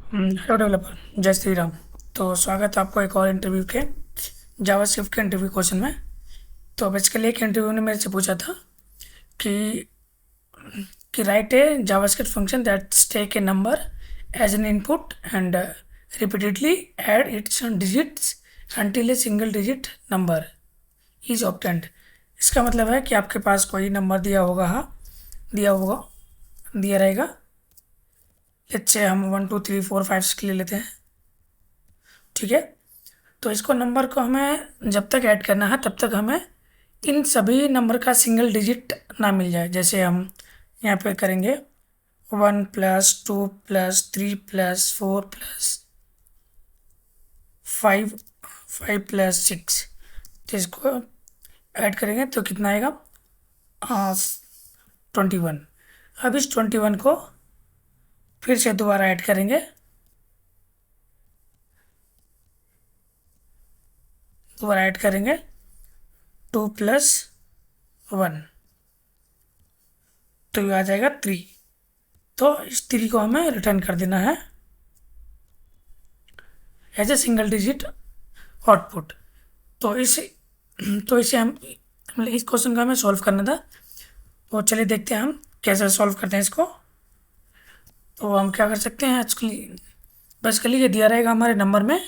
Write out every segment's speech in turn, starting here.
Hello developer, जय श्री राम। तो स्वागत है आपको एक और इंटरव्यू के जावास्क्रिप्ट के इंटरव्यू क्वेश्चन में। तो बेसिकली एक इंटरव्यू ने मेरे से पूछा था कि write a JavaScript function that's take a number as an input and repeatedly add its digits until a single digit number is obtained. इसका मतलब है कि आपके पास कोई नंबर दिया होगा, दिया रहेगा। अच्छे, हम 1 2 3 4 5 6 ले लेते हैं, ठीक है। तो इसको नंबर को हमें जब तक ऐड करना है तब तक हमें इन सभी नंबर का सिंगल डिजिट ना मिल जाए। जैसे हम यहाँ पे करेंगे 1 + 2 + 3 + 4 + 5, 5 + 6। तो इसको ऐड करेंगे तो कितना आएगा? 21। अब इस 21 को फिर से दोबारा ऐड करेंगे, दोबारा ऐड करेंगे 2 + 1, तो ये आ जाएगा 3। तो इस 3 को हमें रिटर्न कर देना है as a single digit output. तो इस तो इसे हम मतलब इस क्वेश्चन का हमें सॉल्व करना था। तो चलिए देखते हैं हम कैसे सॉल्व करते हैं इसको। तो हम क्या कर सकते हैं, एक्चुअली बेसिकली ये दिया रहेगा हमारे नंबर में।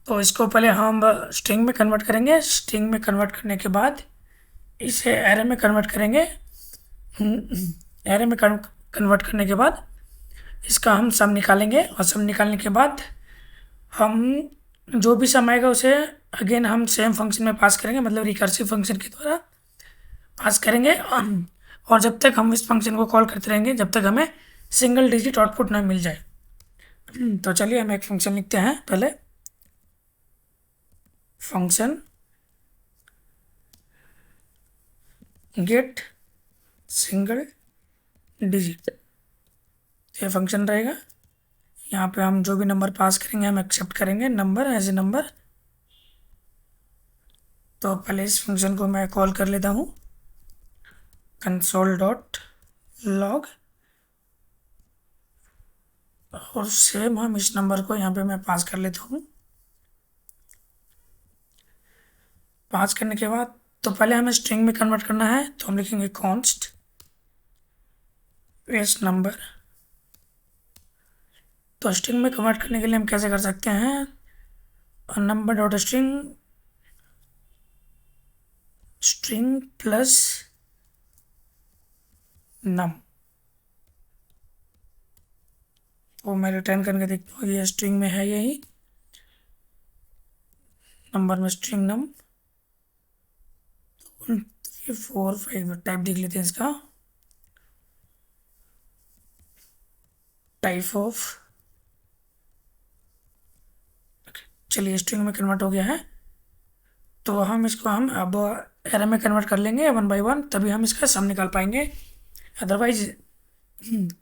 तो इसको पहले हम स्ट्रिंग में कन्वर्ट करेंगे। स्ट्रिंग में कन्वर्ट करने के बाद इसे एरे में कन्वर्ट करेंगे। एरे में कन्वर्ट करने के बाद इसका हम सम निकालेंगे, और सम निकालने के बाद हम जो भी सम आएगा उसे अगेन हम सेम फंक्शन में पास करेंगे, मतलब रिकर्सिव फंक्शन के द्वारा पास करेंगे। और जब तक हम इस फंक्शन को कॉल करते रहेंगे जब तक हमें सिंगल डिजिट आउटपुट ना मिल जाए। तो चलिए हम एक फंक्शन लिखते हैं पहले। फंक्शन गेट सिंगल डिजिट, ये फंक्शन रहेगा। यहाँ पे हम जो भी नंबर पास करेंगे हम एक्सेप्ट करेंगे नंबर एज ए नंबर। तो पहले इस फंक्शन को मैं कॉल कर लेता हूँ, console.log। और सेम हम इस नंबर को यहाँ पे मैं पास कर लेता हूँ। पास करने के बाद तो पहले हमें स्ट्रिंग में कन्वर्ट करना है, तो हम लिखेंगे कॉन्स्ट एस नंबर। तो स्ट्रिंग में कन्वर्ट करने के लिए हम कैसे कर सकते हैं, number dot string plus num. तो मैं रिटर्न करके देखता हूँ ये स्ट्रिंग में है, यही नंबर में स्ट्रिंग नम 1 3 4 5 टाइप देख लेते हैं इसका। टाइप ऑफ, चलिए स्ट्रिंग में कन्वर्ट हो गया है। तो हम अब एरे में कन्वर्ट कर लेंगे 1 by 1, तभी हम इसका सम निकाल पाएंगे। अदरवाइज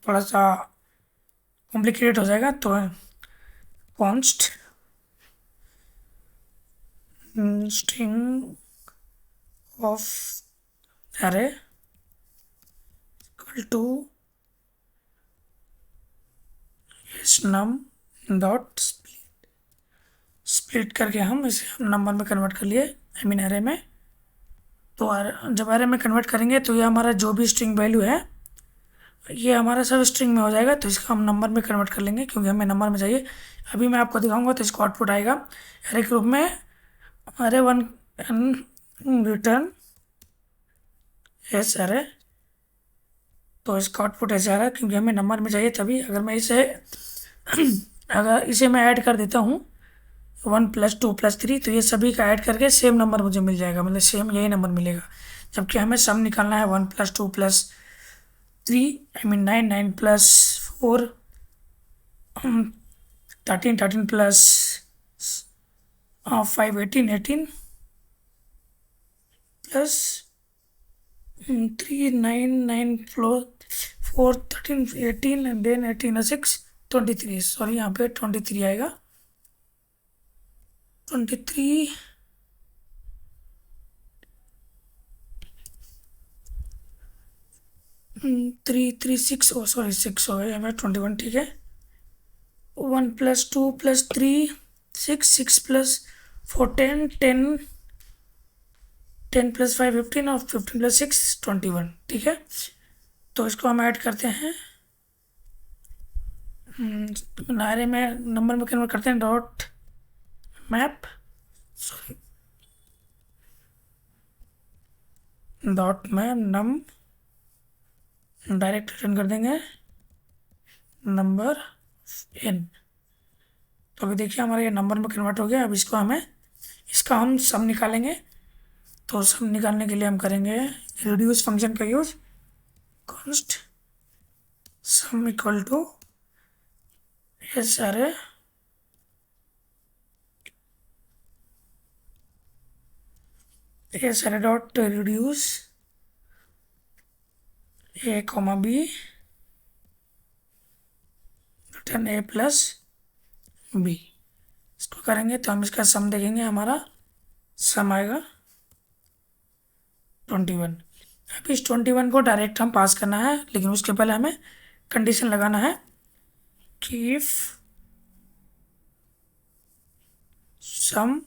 थोड़ा सा कॉम्प्लिकेटेड हो जाएगा। तो const string of array equal to num dot split करके हम इसे नंबर में कन्वर्ट कर लिए, आई मीन एरे में। तो जब एरे में कन्वर्ट करेंगे तो ये हमारा जो भी स्ट्रिंग वैल्यू है ये हमारा सब स्ट्रिंग में हो जाएगा। तो इसका हम नंबर में कन्वर्ट कर लेंगे क्योंकि हमें नंबर में चाहिए। अभी मैं आपको दिखाऊंगा तो इसको आउटपुट आएगा एरे के रूप में, अरे 1 रिटर्न एस एरे। तो इसका आउटपुट ऐसे आ रहा है क्योंकि हमें नंबर में चाहिए तभी। अगर इसे मैं ऐड कर देता हूँ 1 + 2 + 3, तो ये सभी का ऐड करके सेम नंबर मुझे मिल जाएगा, मतलब सेम यही नंबर मिलेगा। जबकि हमें सम निकालना है 1 + 2 + 3, I mean 9 9 + 4 13 13 + 5 18 18 + 3 9 9 4 13 18 and then 18 6 23। Sorry, यहाँ पे 23 आएगा। 23 3 3 6, ओ सॉरी 6 हो गया, यहाँ पे 21, ठीक है। 1 + 2 + 3 6, 6 + 4 10, 10 10 + 5 15 और 15 + 6 21। ठीक है, तो इसको हम ऐड करते हैं, नारे में नंबर में कन्वर्ट करते हैं, डॉट मैप नम डायरेक्ट रिटर्न कर देंगे नंबर n। तो अभी देखिए हमारा ये नंबर में कन्वर्ट हो गया। अब इसका हम सम निकालेंगे। तो सम निकालने के लिए हम करेंगे रिड्यूस फंक्शन का use, const sum equal to S array dot reduce a, b return a + b। इसको करेंगे तो हम इसका सम देखेंगे, हमारा सम आएगा 21। अब इस 21 को डायरेक्ट हम पास करना है, लेकिन उसके पहले हमें कंडीशन लगाना है कि इफ सम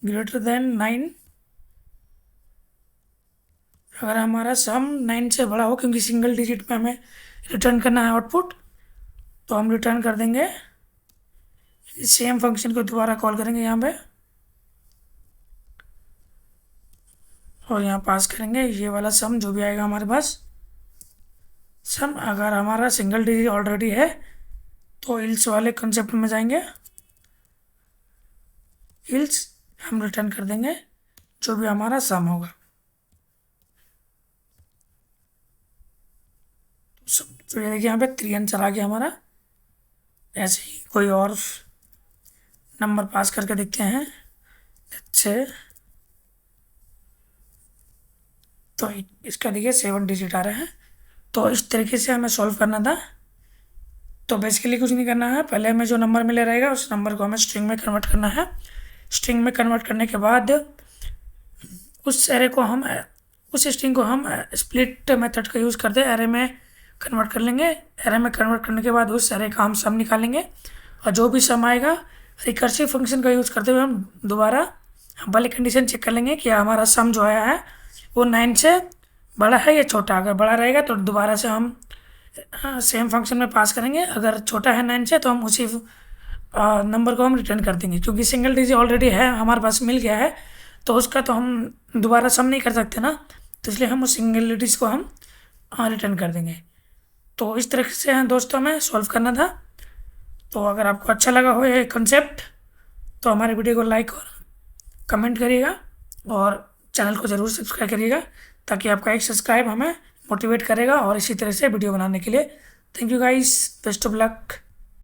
ग्रेटर देन 9, अगर हमारा सम 9 से बड़ा हो, क्योंकि सिंगल डिजिट में हमें रिटर्न करना है आउटपुट, तो हम रिटर्न कर देंगे, सेम फंक्शन को दोबारा कॉल करेंगे यहाँ पे और यहाँ पास करेंगे ये वाला सम जो भी आएगा हमारे पास सम। अगर हमारा सिंगल डिजिट ऑलरेडी है तो इल्स वाले कंसेप्ट में जाएंगे, इल्स हम रिटर्न कर देंगे जो भी हमारा सम होगा। तो ये देखिए यहाँ पे 3 आंसर आ गया हमारा। ऐसे ही कोई और नंबर पास करके देखते हैं अच्छे। तो इसका देखिए 7 डिजिट आ रहा है। तो इस तरीके से हमें सॉल्व करना था। तो बेसिकली कुछ नहीं करना है, पहले हमें जो नंबर मिले रहेगा उस नंबर को हमें स्ट्रिंग में कन्वर्ट करना है। स्ट्रिंग में कन्वर्ट करने के बाद उस स्ट्रिंग को हम स्प्लिट मेथड का यूज़ करते एरे में कन्वर्ट कर लेंगे। एरे में कन्वर्ट करने के बाद उस एरे का हम सम निकालेंगे और जो भी सम आएगा रिकर्सिव फंक्शन का यूज़ करते हुए हम दोबारा पहले कंडीशन चेक कर लेंगे कि हमारा सम जो आया है वो 9 से बड़ा है या छोटा। अगर बड़ा रहेगा तो दोबारा से हम सेम फंक्शन में पास करेंगे, अगर छोटा है 9 से तो हम उसी नंबर को हम रिटर्न कर देंगे। क्योंकि सिंगल डिजिट ऑलरेडी है हमारे पास मिल गया है तो उसका तो हम दोबारा सम नहीं कर सकते ना, तो इसलिए हम उस सिंगल डिजिट को हम रिटर्न कर देंगे। तो इस तरह से दोस्तों हमें सॉल्व करना था। तो अगर आपको अच्छा लगा हो ये कंसेप्ट तो हमारे वीडियो को लाइक और कमेंट करिएगा और चैनल को ज़रूर सब्सक्राइब करिएगा, ताकि आपका एक सब्सक्राइब हमें मोटिवेट करेगा और इसी तरह से वीडियो बनाने के लिए। Thank you guys, best of luck.